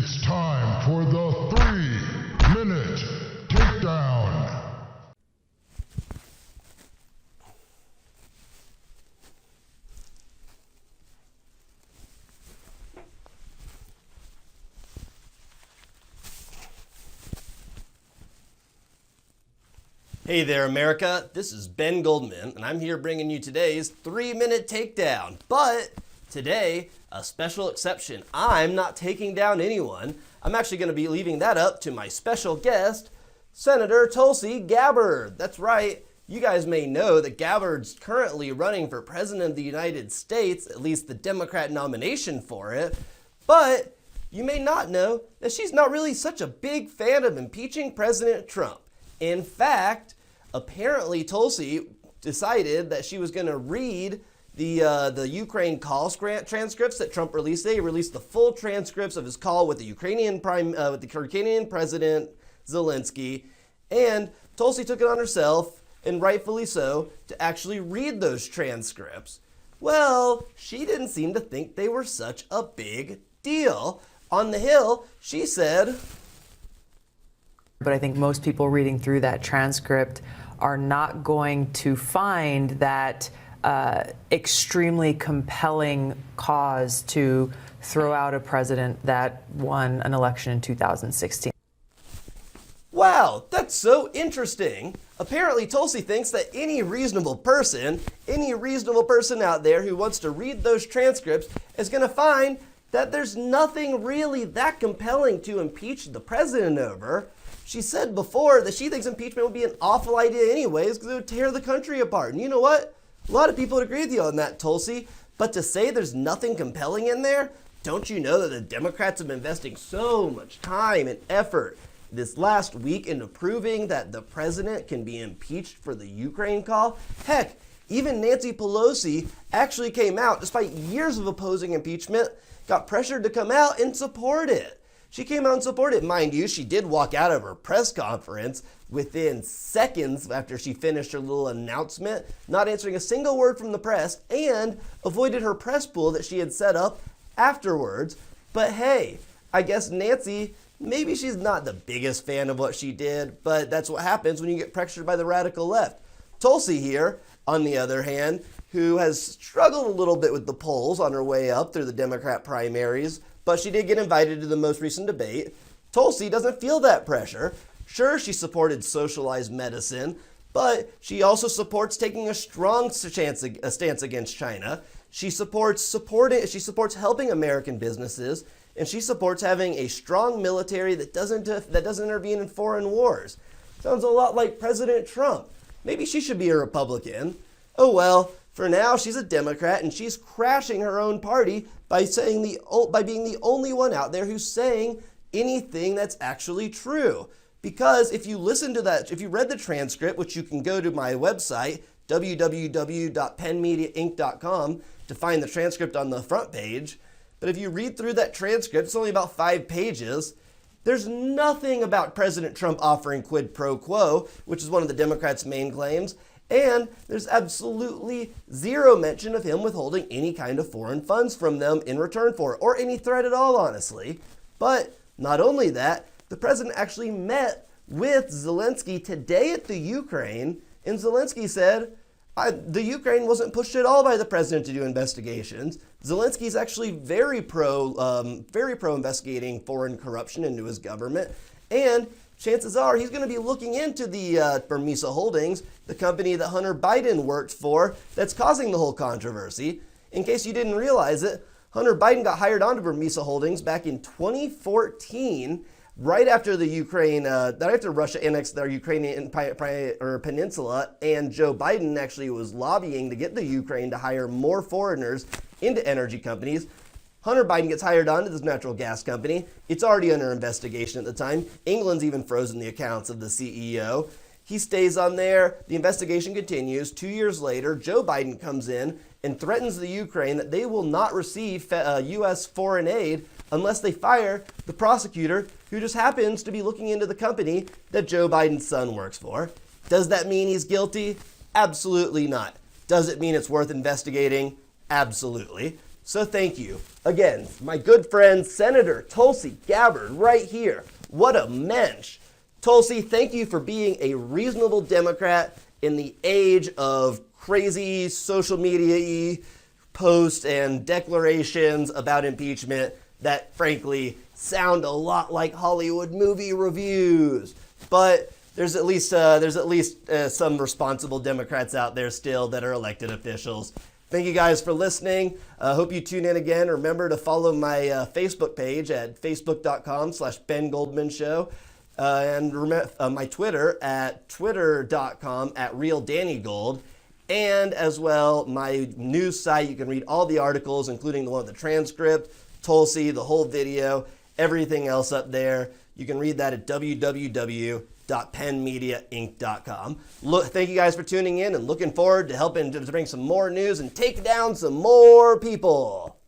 It's time for the 3-Minute Takedown. Hey there, America. This is Ben Goldman, and I'm here bringing you today's 3-Minute Takedown. But today, a special exception. I'm not taking down anyone. I'm actually going to be leaving that up to my special guest, Senator Tulsi Gabbard. That's right. You guys may know that Gabbard's currently running for President of the United States, at least the Democrat nomination for it. But you may not know that she's not really such a big fan of impeaching President Trump. In fact, apparently Tulsi decided that she was going to read the Ukraine call transcripts that Trump released. They released the full transcripts of his call with the Ukrainian President Zelensky, and Tulsi took it on herself, and rightfully so, to actually read those transcripts. Well, she didn't seem to think they were such a big deal. On the Hill, she said, but I think most people reading through that transcript are not going to find that extremely compelling cause to throw out a president that won an election in 2016. Wow, that's so interesting. Apparently Tulsi thinks that any reasonable person out there who wants to read those transcripts is going to find that there's nothing really that compelling to impeach the president over. She said before that she thinks impeachment would be an awful idea anyways because it would tear the country apart. And you know what? A lot of people would agree with you on that, Tulsi. But to say there's nothing compelling in there, don't you know that the Democrats have been investing so much time and effort this last week into proving that the president can be impeached for the Ukraine call? Heck, even Nancy Pelosi actually came out, despite years of opposing impeachment, got pressured to come out and support it. She came out and supported it. Mind you, she did walk out of her press conference within seconds after she finished her little announcement, not answering a single word from the press, and avoided her press pool that she had set up afterwards. But hey, I guess Nancy, maybe she's not the biggest fan of what she did, but that's what happens when you get pressured by the radical left. Tulsi here, on the other hand, who has struggled a little bit with the polls on her way up through the Democrat primaries, but she did get invited to the most recent debate. Tulsi doesn't feel that pressure. Sure, she supported socialized medicine, but she also supports taking a strong stance against China. She supports helping American businesses, and she supports having a strong military that doesn't intervene in foreign wars. Sounds a lot like President Trump. Maybe she should be a Republican. Oh well. For now, she's a Democrat, and she's crashing her own party by being the only one out there who's saying anything that's actually true. Because if you read the transcript, which you can go to my website, www.penmediainc.com, to find the transcript on the front page, but if you read through that transcript, it's only about 5 pages, there's nothing about President Trump offering quid pro quo, which is one of the Democrats' main claims. And there's absolutely zero mention of him withholding any kind of foreign funds from them in return for it, or any threat at all, honestly. But not only that, the president actually met with Zelensky today at the Ukraine, and Zelensky said the Ukraine wasn't pushed at all by the president to do investigations. Zelensky's actually very pro investigating foreign corruption into his government, and chances are he's going to be looking into the Burmesa Holdings, the company that Hunter Biden worked for that's causing the whole controversy. In case you didn't realize it, Hunter Biden got hired onto Burmesa Holdings back in 2014, right after after Russia annexed their Ukrainian peninsula, and Joe Biden actually was lobbying to get the Ukraine to hire more foreigners into energy companies. Hunter Biden gets hired onto this natural gas company. It's already under investigation at the time. England's even frozen the accounts of the CEO. He stays on there. The investigation continues. 2 years later, Joe Biden comes in and threatens the Ukraine that they will not receive U.S. foreign aid unless they fire the prosecutor who just happens to be looking into the company that Joe Biden's son works for. Does that mean he's guilty? Absolutely not. Does it mean it's worth investigating? Absolutely. So thank you. Again, my good friend, Senator Tulsi Gabbard, right here. What a mensch. Tulsi, thank you for being a reasonable Democrat in the age of crazy social media posts and declarations about impeachment that, frankly, sound a lot like Hollywood movie reviews. But there's at least some responsible Democrats out there still that are elected officials. Thank you guys for listening. Hope you tune in again. Remember to follow my Facebook page at facebook.com/Ben Goldman Show. And my Twitter at twitter.com@RealDannyGold. And as well, my news site. You can read all the articles, including the one with the transcript, Tulsi, the whole video, everything else up there. You can read that at www.penmediainc.com. Thank you guys for tuning in and looking forward to helping to bring some more news and take down some more people.